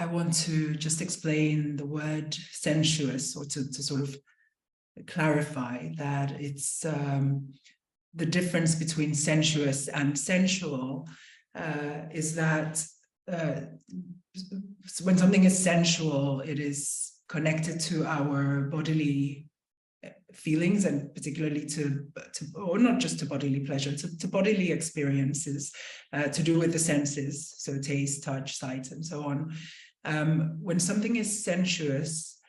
I want to just explain the word sensuous, or to sort of clarify that it's the difference between sensuous and sensual is that when something is sensual, it is connected to our bodily feelings, and particularly to or not just to bodily pleasure, to bodily experiences, to do with the senses, so taste, touch, sight, and so on. When something is sensuous,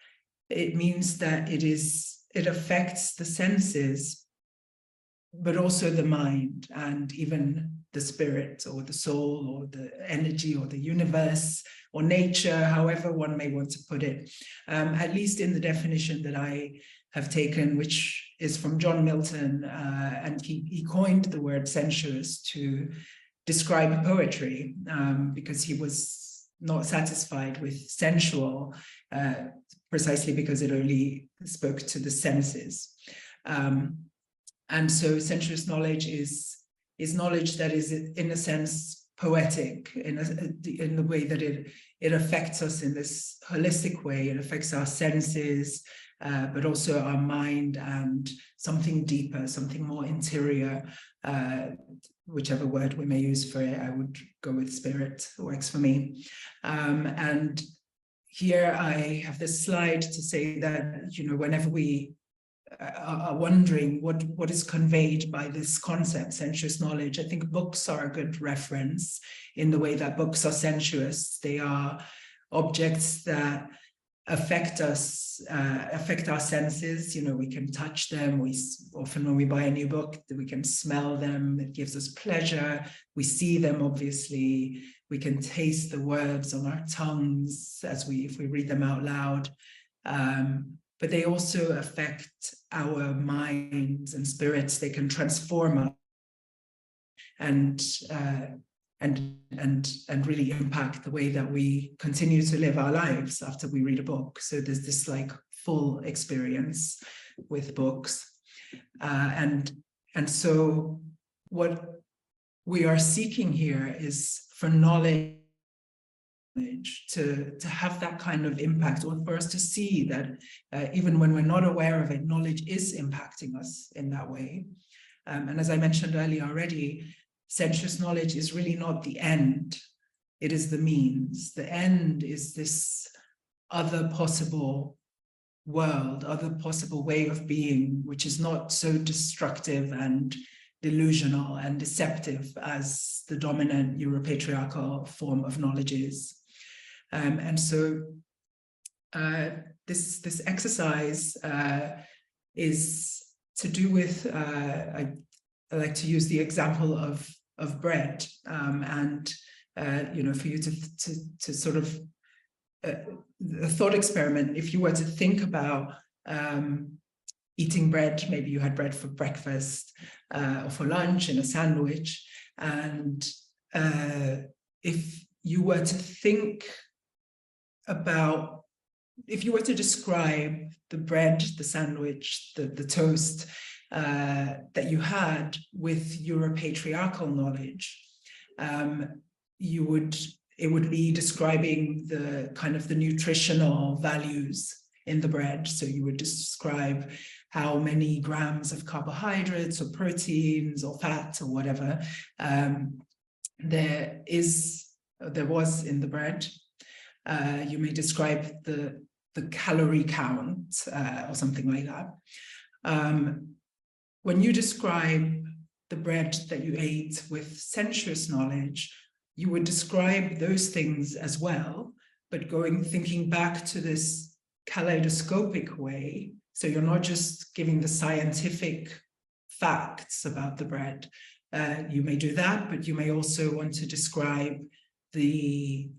it means that it affects the senses, but also the mind, and even the spirit, or the soul, or the energy, or the universe, or nature, however one may want to put it. At least in the definition that I have taken, which is from John Milton, and he coined the word sensuous to describe poetry, because he was not satisfied with sensual, precisely because it only spoke to the senses. And so sensuous knowledge is knowledge that is, in a sense, poetic, in the way that it affects us in this holistic way. It affects our senses, but also our mind, and something deeper, something more interior, whichever word we may use for it. I would go with spirit, works for me. And here I have this slide to say that, whenever we are wondering what is conveyed by this concept, sensuous knowledge, I think books are a good reference, in the way that books are sensuous. They are objects that affect us, affect our senses. We can touch them. We often, when we buy a new book, we can smell them. It gives us pleasure. We see them, obviously. We can taste the words on our tongues if we read them out loud. But they also affect our minds and spirits. They can transform us and really impact the way that we continue to live our lives after we read a book. So there's this full experience with books. And so what we are seeking here is for knowledge to have that kind of impact, or for us to see that even when we're not aware of it, knowledge is impacting us in that way. And as I mentioned earlier already, sensuous knowledge is really not the end. It is the means. The end is this other possible world, other possible way of being, which is not so destructive and delusional and deceptive as the dominant Europatriarchal form of knowledge is. And so this exercise is to do with, I like to use the example of bread, and for you to sort of a thought experiment. If you were to think about eating bread, maybe you had bread for breakfast or for lunch in a sandwich, and if you were to think about, if you were to describe the bread, the sandwich, the toast that you had with Europatriarchal knowledge, it would be describing the kind of the nutritional values in the bread. So you would describe how many grams of carbohydrates or proteins or fat or whatever there was in the bread. You may describe the calorie count or something like that. When you describe the bread that you ate with sensuous knowledge, you would describe those things as well, but thinking back to this kaleidoscopic way. So you're not just giving the scientific facts about the bread. You may do that, but you may also want to describe the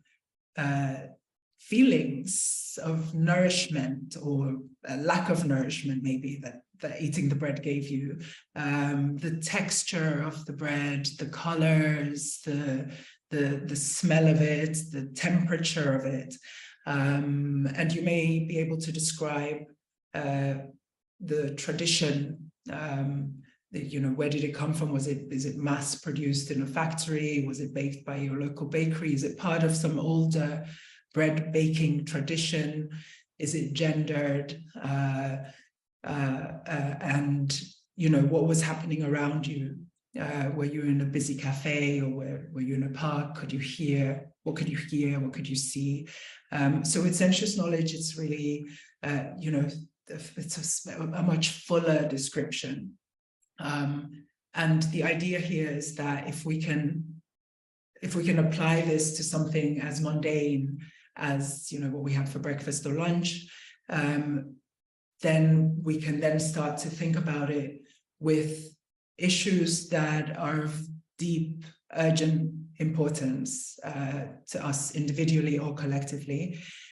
feelings of nourishment, or a lack of nourishment maybe, that eating the bread gave you, the texture of the bread, the colors, the smell of it, the temperature of it, and you may be able to describe the tradition. Where did it come from? Is it mass produced in a factory? Was it baked by your local bakery? Is it part of some older bread baking tradition? Is it gendered? And, you know, what was happening around you? Were you in a busy cafe, or were you in a park? Could you hear? What could you hear? What could you see? So with sensuous knowledge, it's really, you know, it's a much fuller description. And the idea here is that if we can apply this to something as mundane as, you know, what we have for breakfast or lunch, then we can then start to think about it with issues that are of deep, urgent importance to us individually or collectively.